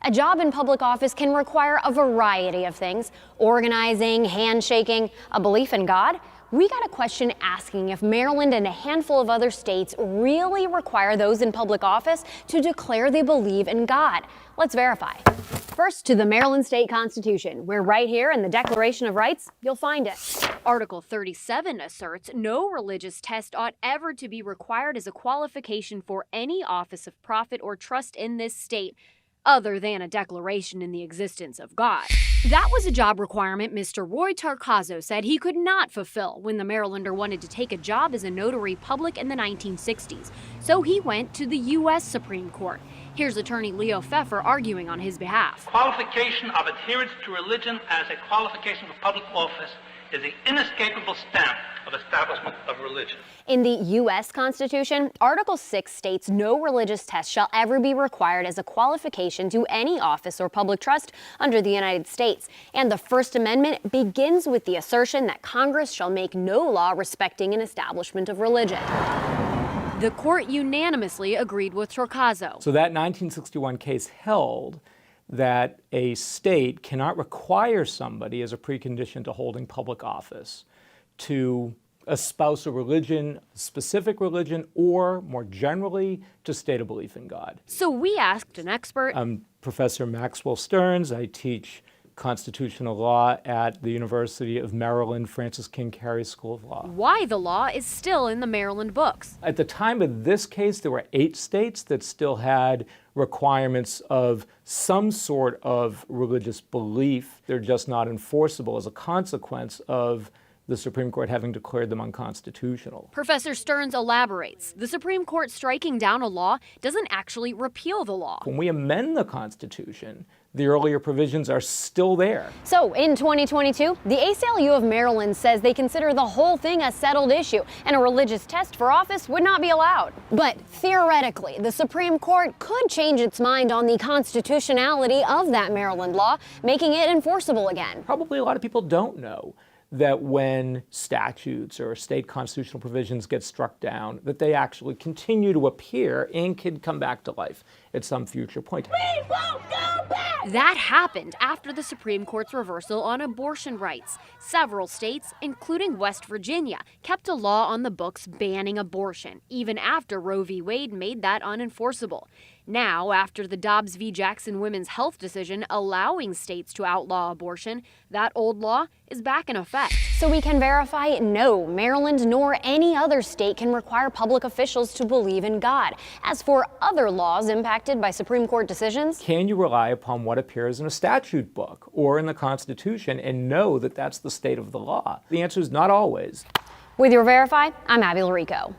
A job in public office can require a variety of things: organizing, handshaking, a belief in God. We got a question asking if Maryland and a handful of other states really require those in public office to declare they believe in God. Let's verify. First, to the Maryland State Constitution, where right here in the Declaration of Rights, you'll find it. Article 37 asserts no religious test ought ever to be required as a qualification for any office of profit or trust in this state, other than a declaration in the existence of God. That was a job requirement Mr. Roy Tarcazo said he could not fulfill when the Marylander wanted to take a job as a notary public in the 1960s. So he went to the U.S. Supreme Court. Here's attorney Leo Pfeffer arguing on his behalf. Qualification of adherence to religion as a qualification for public office is the inescapable stamp of establishment of religion. In the U.S. Constitution, Article 6 states no religious test shall ever be required as a qualification to any office or public trust under the United States. And the First Amendment begins with the assertion that Congress shall make no law respecting an establishment of religion. The court unanimously agreed with Tarcazo. So that 1961 case held that a state cannot require somebody as a precondition to holding public office to espouse a religion, specific religion, or more generally, to state a belief in God. So we asked an expert. I'm Professor Maxwell Stearns. I teach constitutional law at the University of Maryland Francis King Carey School of Law. Why the law is still in the Maryland books. At the time of this case, there were 8 states that still had requirements of some sort of religious belief. They're just not enforceable as a consequence of the Supreme Court having declared them unconstitutional. Professor Stearns elaborates. The Supreme Court striking down a law doesn't actually repeal the law. When we amend the Constitution, the earlier provisions are still there. So in 2022, the ACLU of Maryland says they consider the whole thing a settled issue and a religious test for office would not be allowed. But theoretically, the Supreme Court could change its mind on the constitutionality of that Maryland law, making it enforceable again. Probably a lot of people don't know that when statutes or state constitutional provisions get struck down, that they actually continue to appear and can come back to life at some future point. We won't go back! That happened after the Supreme Court's reversal on abortion rights. Several states, including West Virginia, kept a law on the books banning abortion, even after Roe v. Wade made that unenforceable. Now, after the Dobbs v. Jackson women's health decision allowing states to outlaw abortion, that old law is back in effect. So we can verify, no, Maryland nor any other state can require public officials to believe in God. As for other laws impacted by Supreme Court decisions, can you rely upon what appears in a statute book or in the Constitution and know that that's the state of the law? The answer is not always. With your Verify, I'm Abby Larico.